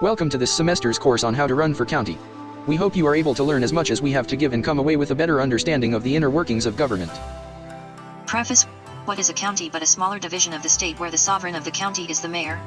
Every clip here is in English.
Welcome to this semester's course on how to run for county. We hope you are able to learn as much as we have to give and come away with a better understanding of the inner workings of government. Preface: what is a county but a smaller division of the state where the sovereign of the county is the mayor?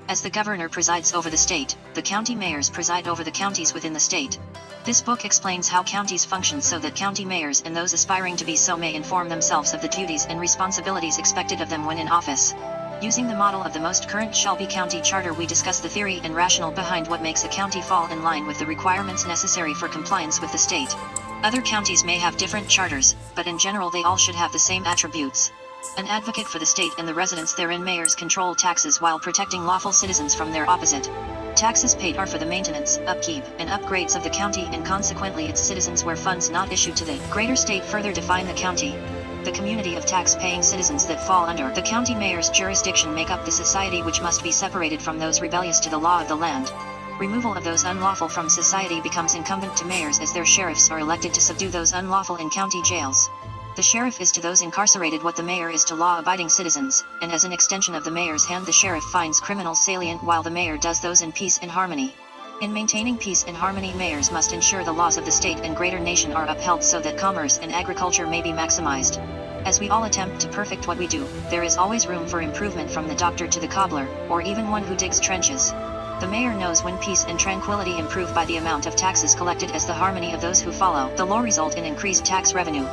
As the governor presides over the state, the county mayors preside over the counties within the state. This book explains how counties function so that county mayors and those aspiring to be so may inform themselves of the duties and responsibilities expected of them when in office. Using the model of the most current Shelby County Charter, we discuss the theory and rationale behind what makes a county fall in line with the requirements necessary for compliance with the state. Other counties may have different charters, but in general they all should have the same attributes. An advocate for the state and the residents therein, mayors control taxes while protecting lawful citizens from their opposite. Taxes paid are for the maintenance, upkeep, and upgrades of the county and consequently its citizens, where funds not issued to the greater state further define the county. The community of tax-paying citizens that fall under the county mayor's jurisdiction make up the society, which must be separated from those rebellious to the law of the land. Removal of those unlawful from society becomes incumbent to mayors, as their sheriffs are elected to subdue those unlawful in county jails. The sheriff is to those incarcerated what the mayor is to law-abiding citizens, and as an extension of the mayor's hand the sheriff finds criminals salient while the mayor does those in peace and harmony. In maintaining peace and harmony, mayors must ensure the laws of the state and greater nation are upheld so that commerce and agriculture may be maximized. As we all attempt to perfect what we do, there is always room for improvement, from the doctor to the cobbler, or even one who digs trenches. The mayor knows when peace and tranquility improve by the amount of taxes collected, as the harmony of those who follow the law result in increased tax revenue.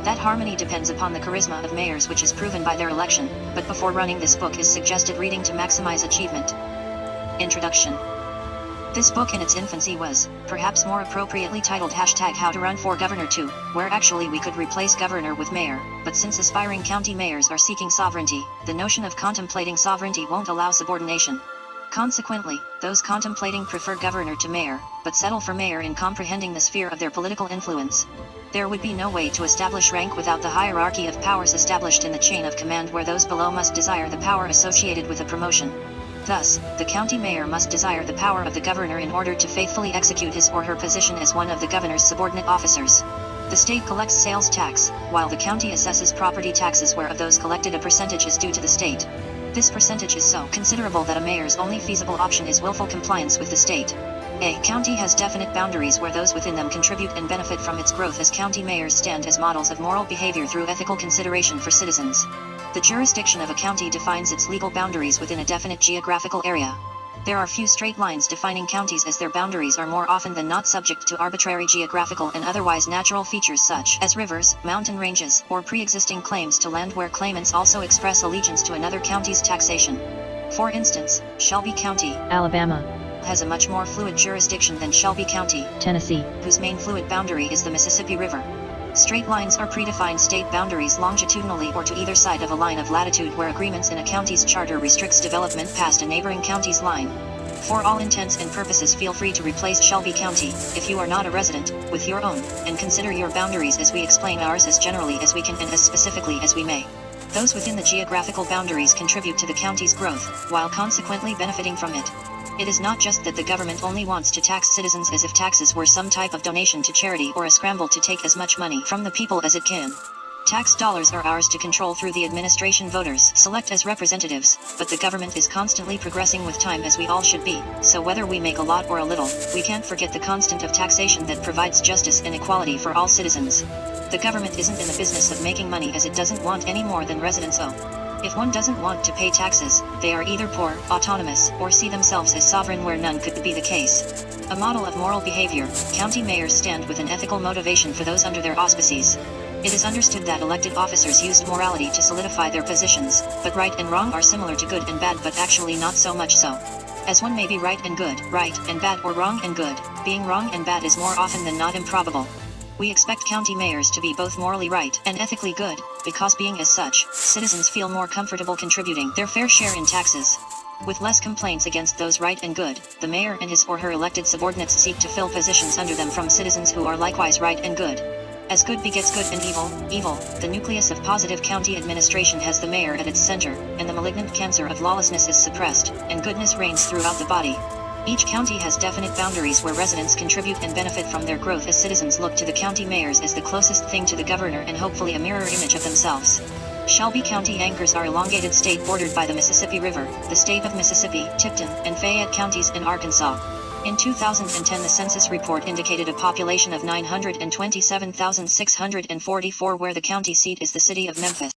That harmony depends upon the charisma of mayors, which is proven by their election, but before running this book is suggested reading to maximize achievement. Introduction. This book in its infancy was, perhaps more appropriately titled #How to Run for Governor 2, where actually we could replace governor with mayor, but since aspiring county mayors are seeking sovereignty, the notion of contemplating sovereignty won't allow subordination. Consequently, those contemplating prefer governor to mayor, but settle for mayor in comprehending the sphere of their political influence. There would be no way to establish rank without the hierarchy of powers established in the chain of command, where those below must desire the power associated with a promotion. Thus, the county mayor must desire the power of the governor in order to faithfully execute his or her position as one of the governor's subordinate officers. The state collects sales tax, while the county assesses property taxes, where of those collected a percentage is due to the state. This percentage is so considerable that a mayor's only feasible option is willful compliance with the state. A county has definite boundaries where those within them contribute and benefit from its growth, as county mayors stand as models of moral behavior through ethical consideration for citizens. The jurisdiction of a county defines its legal boundaries within a definite geographical area. There are few straight lines defining counties, as their boundaries are more often than not subject to arbitrary geographical and otherwise natural features such as rivers, mountain ranges, or pre-existing claims to land where claimants also express allegiance to another county's taxation. For instance, Shelby County, Alabama, has a much more fluid jurisdiction than Shelby County, Tennessee, whose main fluid boundary is the Mississippi River. Straight lines are predefined state boundaries longitudinally or to either side of a line of latitude, where agreements in a county's charter restricts development past a neighboring county's line. For all intents and purposes, feel free to replace Shelby County, if you are not a resident, with your own, and consider your boundaries as we explain ours as generally as we can and as specifically as we may. Those within the geographical boundaries contribute to the county's growth, while consequently benefiting from it. It is not just that the government only wants to tax citizens as if taxes were some type of donation to charity or a scramble to take as much money from the people as it can. Tax dollars are ours to control through the administration voters select as representatives, but the government is constantly progressing with time, as we all should be, so whether we make a lot or a little, we can't forget the constant of taxation that provides justice and equality for all citizens. The government isn't in the business of making money, as it doesn't want any more than residents owe. If one doesn't want to pay taxes, they are either poor, autonomous, or see themselves as sovereign, where none could be the case. A model of moral behavior, county mayors stand with an ethical motivation for those under their auspices. It is understood that elected officers used morality to solidify their positions, but right and wrong are similar to good and bad, but actually not so much so. As one may be right and good, right and bad, or wrong and good, being wrong and bad is more often than not improbable. We expect county mayors to be both morally right and ethically good, because being as such, citizens feel more comfortable contributing their fair share in taxes. With less complaints against those right and good, the mayor and his or her elected subordinates seek to fill positions under them from citizens who are likewise right and good. As good begets good and evil, the nucleus of positive county administration has the mayor at its center, and the malignant cancer of lawlessness is suppressed, and goodness reigns throughout the body. Each county has definite boundaries where residents contribute and benefit from their growth, as citizens look to the county mayors as the closest thing to the governor and hopefully a mirror image of themselves. Shelby County anchors our elongated state bordered by the Mississippi River, the state of Mississippi, Tipton, and Fayette counties in Arkansas. In 2010 the census report indicated a population of 927,644 where the county seat is the city of Memphis.